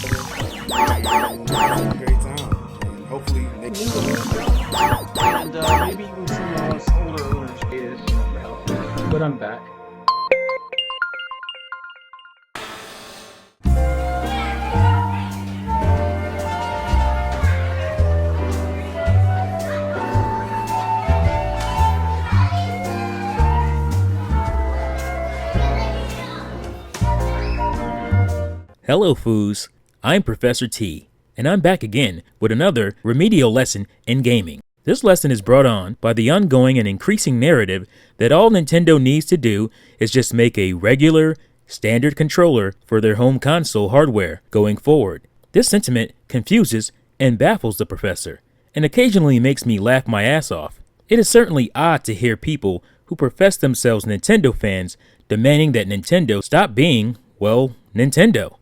Great time. And hopefully next And maybe even some of us older owners is. But I'm back. Hello, foos. I'm Professor T, and I'm back again with another remedial lesson in gaming. This lesson is brought on by the ongoing and increasing narrative that all Nintendo needs to do is just make a regular, standard controller for their home console hardware going forward. This sentiment confuses and baffles the professor, and occasionally makes me laugh my ass off. It is certainly odd to hear people who profess themselves Nintendo fans demanding that Nintendo stop being, well, Nintendo.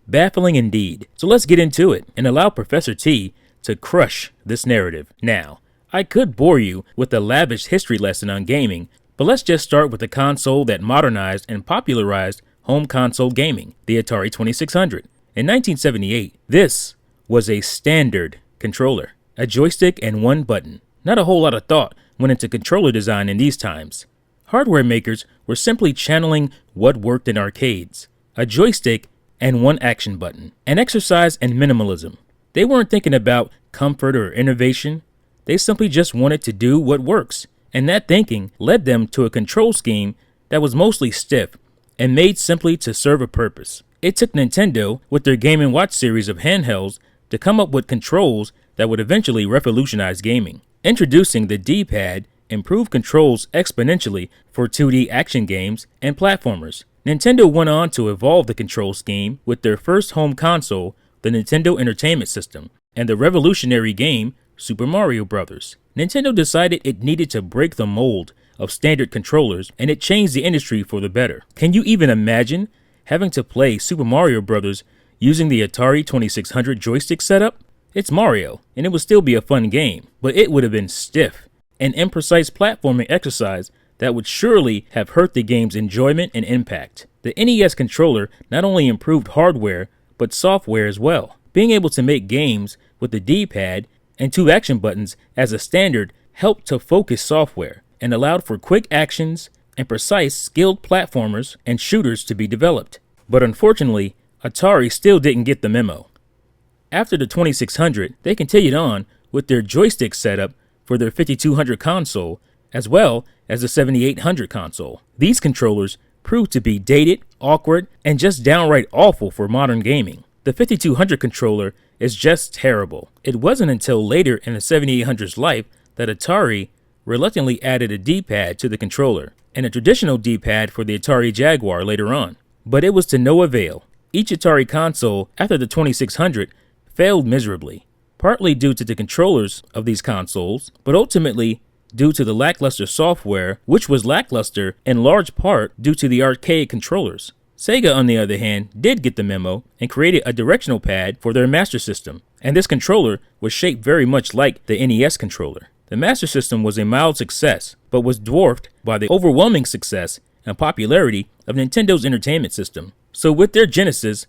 Baffling indeed. So let's get into it and allow Professor T to crush this narrative. Now, I could bore you with a lavish history lesson on gaming, but let's just start with the console that modernized and popularized home console gaming, the Atari 2600. In 1978, this was a standard controller, a joystick and one button. Not a whole lot of thought went into controller design in these times. Hardware makers were simply channeling what worked in arcades, a joystick and one action button, an exercise in minimalism. They weren't thinking about comfort or innovation. They simply just wanted to do what works, and that thinking led them to a control scheme that was mostly stiff and made simply to serve a purpose. It took Nintendo, with their Game & Watch series of handhelds, to come up with controls that would eventually revolutionize gaming. Introducing the D-pad improved controls exponentially for 2D action games and platformers. Nintendo went on to evolve the control scheme with their first home console, the Nintendo Entertainment System, and the revolutionary game Super Mario Bros. Nintendo decided it needed to break the mold of standard controllers, and it changed the industry for the better. Can you even imagine having to play Super Mario Bros. Using the Atari 2600 joystick setup? It's Mario, and it would still be a fun game, but it would have been stiff, an imprecise platforming exercise that would surely have hurt the game's enjoyment and impact. The NES controller not only improved hardware, but software as well. Being able to make games with the D-pad and two action buttons as a standard helped to focus software and allowed for quick actions and precise, skilled platformers and shooters to be developed. But unfortunately, Atari still didn't get the memo. After the 2600, they continued on with their joystick setup for their 5200 console, as well as the 7800 console. These controllers proved to be dated, awkward, and just downright awful for modern gaming. The 5200 controller is just terrible. It wasn't until later in the 7800's life that Atari reluctantly added a D-pad to the controller, and a traditional D-pad for the Atari Jaguar later on. But it was to no avail. Each Atari console after the 2600 failed miserably, partly due to the controllers of these consoles, but ultimately due to the lackluster software, which was lackluster in large part due to the arcade controllers. Sega, on the other hand, did get the memo and created a directional pad for their Master System, and this controller was shaped very much like the NES controller. The Master System was a mild success, but was dwarfed by the overwhelming success and popularity of Nintendo's Entertainment System. So with their Genesis,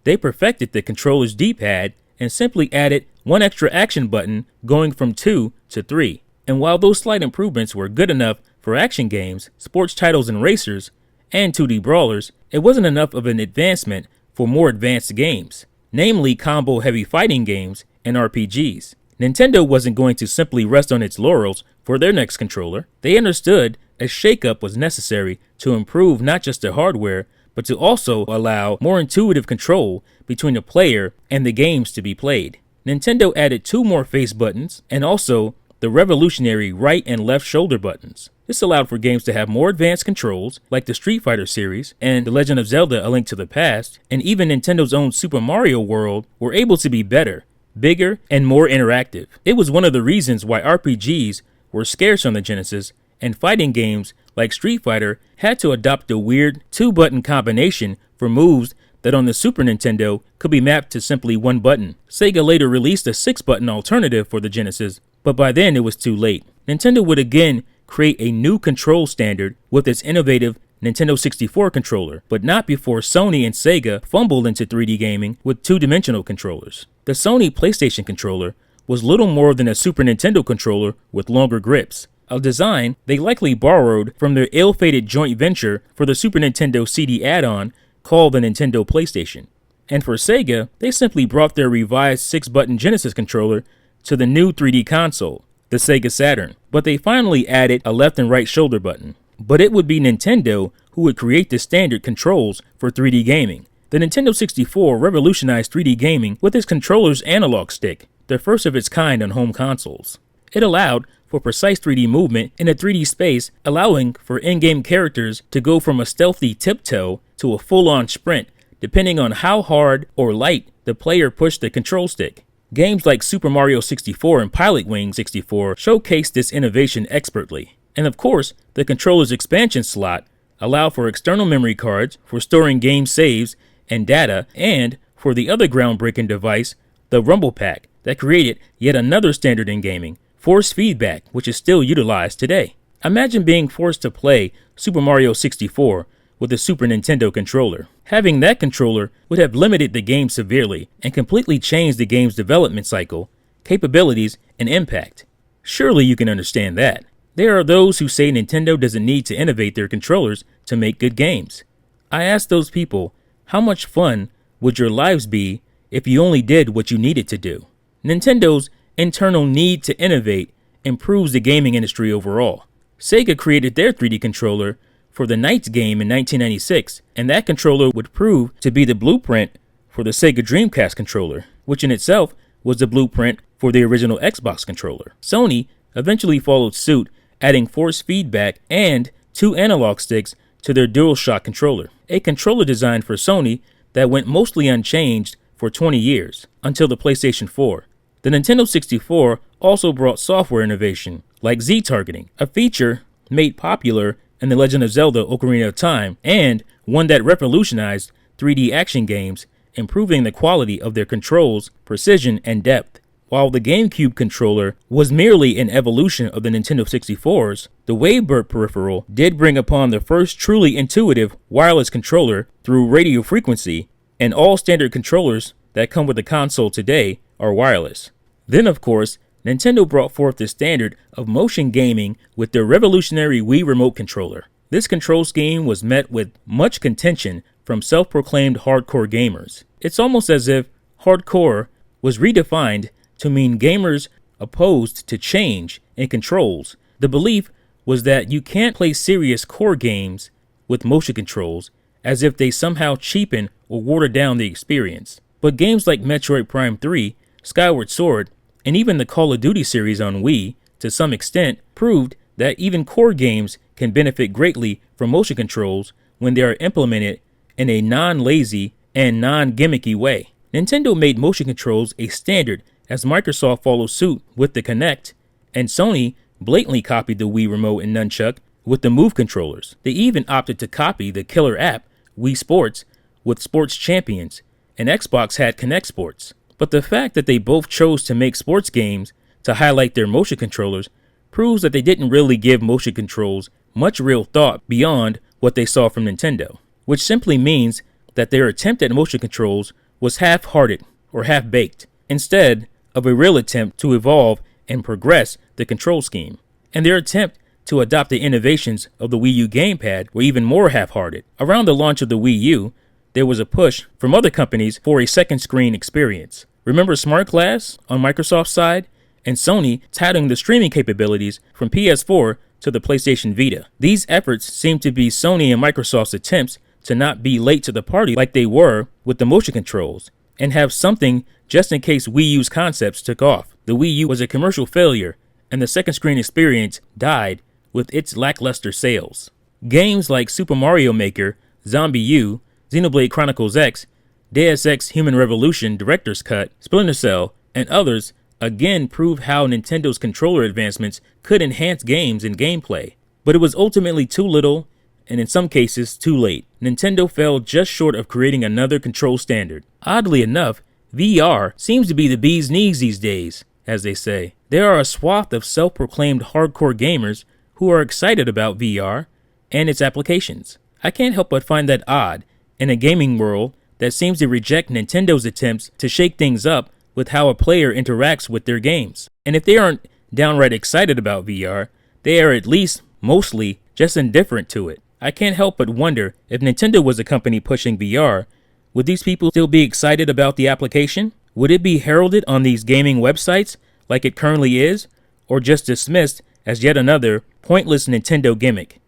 they perfected the controller's D-pad and simply added one extra action button, going from 2 to 3. And while those slight improvements were good enough for action games, sports titles and racers, and 2D brawlers, it wasn't enough of an advancement for more advanced games, namely combo-heavy fighting games and RPGs. Nintendo wasn't going to simply rest on its laurels for their next controller. They understood a shakeup was necessary to improve not just the hardware, but to also allow more intuitive control between the player and the games to be played. Nintendo added 2 more face buttons and also the revolutionary right and left shoulder buttons. This allowed for games to have more advanced controls, like the Street Fighter series and The Legend of Zelda: A Link to the Past, and even Nintendo's own Super Mario World were able to be better, bigger, and more interactive. It was one of the reasons why RPGs were scarce on the Genesis, and fighting games like Street Fighter had to adopt a weird 2-button combination for moves that on the Super Nintendo could be mapped to simply one button. Sega later released a 6-button alternative for the Genesis, but by then it was too late. Nintendo would again create a new control standard with its innovative Nintendo 64 controller, but not before Sony and Sega fumbled into 3D gaming with two-dimensional controllers. The Sony PlayStation controller was little more than a Super Nintendo controller with longer grips, a design they likely borrowed from their ill-fated joint venture for the Super Nintendo CD add-on called the Nintendo PlayStation. And for Sega, they simply brought their revised 6-button Genesis controller to the new 3D console, the Sega Saturn, but they finally added a left and right shoulder button. But it would be Nintendo who would create the standard controls for 3D gaming. The Nintendo 64 revolutionized 3D gaming with its controller's analog stick, the first of its kind on home consoles. It allowed for precise 3D movement in a 3D space, allowing for in-game characters to go from a stealthy tiptoe to a full-on sprint, depending on how hard or light the player pushed the control stick. Games like Super Mario 64 and Pilot Wing 64 showcased this innovation expertly. And of course, the controller's expansion slot allowed for external memory cards for storing game saves and data, and for the other groundbreaking device, the Rumble Pack, that created yet another standard in gaming, force feedback, which is still utilized today. Imagine being forced to play Super Mario 64 with a Super Nintendo controller. Having that controller would have limited the game severely and completely changed the game's development cycle, capabilities, and impact. Surely you can understand that. There are those who say Nintendo doesn't need to innovate their controllers to make good games. I ask those people, how much fun would your lives be if you only did what you needed to do? Nintendo's internal need to innovate improves the gaming industry overall. Sega created their 3D controller for the Knights game in 1996, and that controller would prove to be the blueprint for the Sega Dreamcast controller, which in itself was the blueprint for the original Xbox controller. Sony eventually followed suit, adding force feedback and 2 analog sticks to their DualShock controller, a controller designed for Sony that went mostly unchanged for 20 years, until the PlayStation 4. The Nintendo 64 also brought software innovation, like Z-targeting, a feature made popular in The Legend of Zelda: Ocarina of Time, and one that revolutionized 3D action games, improving the quality of their controls, precision, and depth. While the GameCube controller was merely an evolution of the Nintendo 64's, the Wavebird peripheral did bring upon the first truly intuitive wireless controller through radio frequency, and all standard controllers that come with the console today are wireless. Then, of course, Nintendo brought forth the standard of motion gaming with their revolutionary Wii Remote Controller. This control scheme was met with much contention from self-proclaimed hardcore gamers. It's almost as if hardcore was redefined to mean gamers opposed to change in controls. The belief was that you can't play serious core games with motion controls, as if they somehow cheapen or water down the experience. But games like Metroid Prime 3, Skyward Sword, and even the Call of Duty series on Wii, to some extent, proved that even core games can benefit greatly from motion controls when they are implemented in a non-lazy and non-gimmicky way. Nintendo made motion controls a standard as Microsoft followed suit with the Kinect, and Sony blatantly copied the Wii Remote and Nunchuck with the Move controllers. They even opted to copy the killer app, Wii Sports, with Sports Champions, and Xbox had Kinect Sports. But the fact that they both chose to make sports games to highlight their motion controllers proves that they didn't really give motion controls much real thought beyond what they saw from Nintendo, which simply means that their attempt at motion controls was half-hearted or half-baked, instead of a real attempt to evolve and progress the control scheme. And their attempt to adopt the innovations of the Wii U gamepad were even more half-hearted. Around the launch of the Wii U, there was a push from other companies for a second screen experience. Remember Smart Glass on Microsoft's side, and Sony touting the streaming capabilities from PS4 to the PlayStation Vita. These efforts seem to be Sony and Microsoft's attempts to not be late to the party like they were with the motion controls, and have something just in case Wii U's concepts took off. The Wii U was a commercial failure, and the second screen experience died with its lackluster sales. Games like Super Mario Maker, Zombie U, Xenoblade Chronicles X, Deus Ex Human Revolution Director's Cut, Splinter Cell, and others again prove how Nintendo's controller advancements could enhance games and gameplay. But it was ultimately too little, and in some cases too late. Nintendo fell just short of creating another control standard. Oddly enough, VR seems to be the bee's knees these days, as they say. There are a swath of self-proclaimed hardcore gamers who are excited about VR and its applications. I can't help but find that odd in a gaming world that seems to reject Nintendo's attempts to shake things up with how a player interacts with their games. And if they aren't downright excited about VR, they are at least mostly just indifferent to it. I can't help but wonder if Nintendo was a company pushing VR, would these people still be excited about the application? Would it be heralded on these gaming websites like it currently is, or just dismissed as yet another pointless Nintendo gimmick?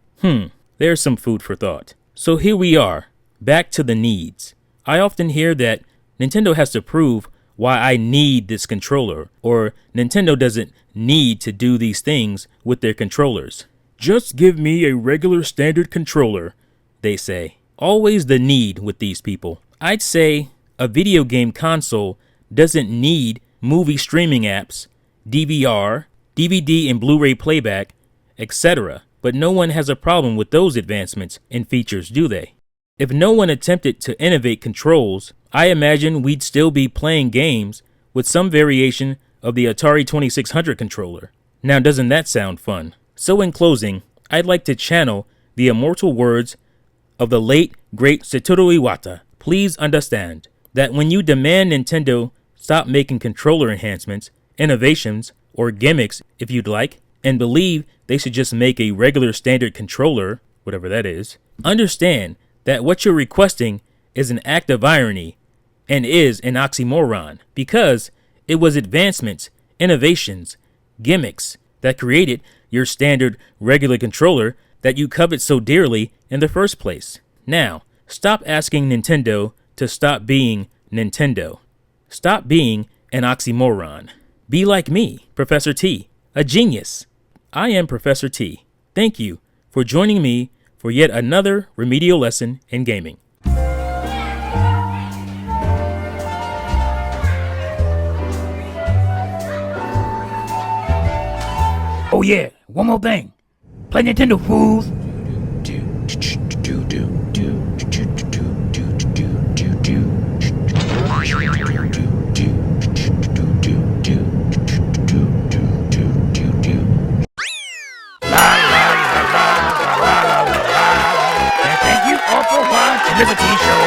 There's some food for thought. So here we are, back to the needs. I often hear that Nintendo has to prove why I need this controller, or Nintendo doesn't need to do these things with their controllers. Just give me a regular standard controller, they say. Always the need with these people. I'd say a video game console doesn't need movie streaming apps, DVR, DVD and Blu-ray playback, etc. But no one has a problem with those advancements and features, do they? If no one attempted to innovate controls, I imagine we'd still be playing games with some variation of the Atari 2600 controller. Now, doesn't that sound fun? So in closing, I'd like to channel the immortal words of the late, great Satoru Iwata. Please understand that when you demand Nintendo stop making controller enhancements, innovations, or gimmicks, if you'd like, and believe they should just make a regular standard controller, whatever that is, understand that what you're requesting is an act of irony and is an oxymoron, because it was advancements, innovations, gimmicks that created your standard regular controller that you covet so dearly in the first place. Now, stop asking Nintendo to stop being Nintendo. Stop being an oxymoron. Be like me, Professor T, a genius. I am Professor T. Thank you for joining me for yet another remedial lesson in gaming. Oh yeah, one more thing. Play Nintendo, fools. And thank you all for watching Mizzah Tee Show.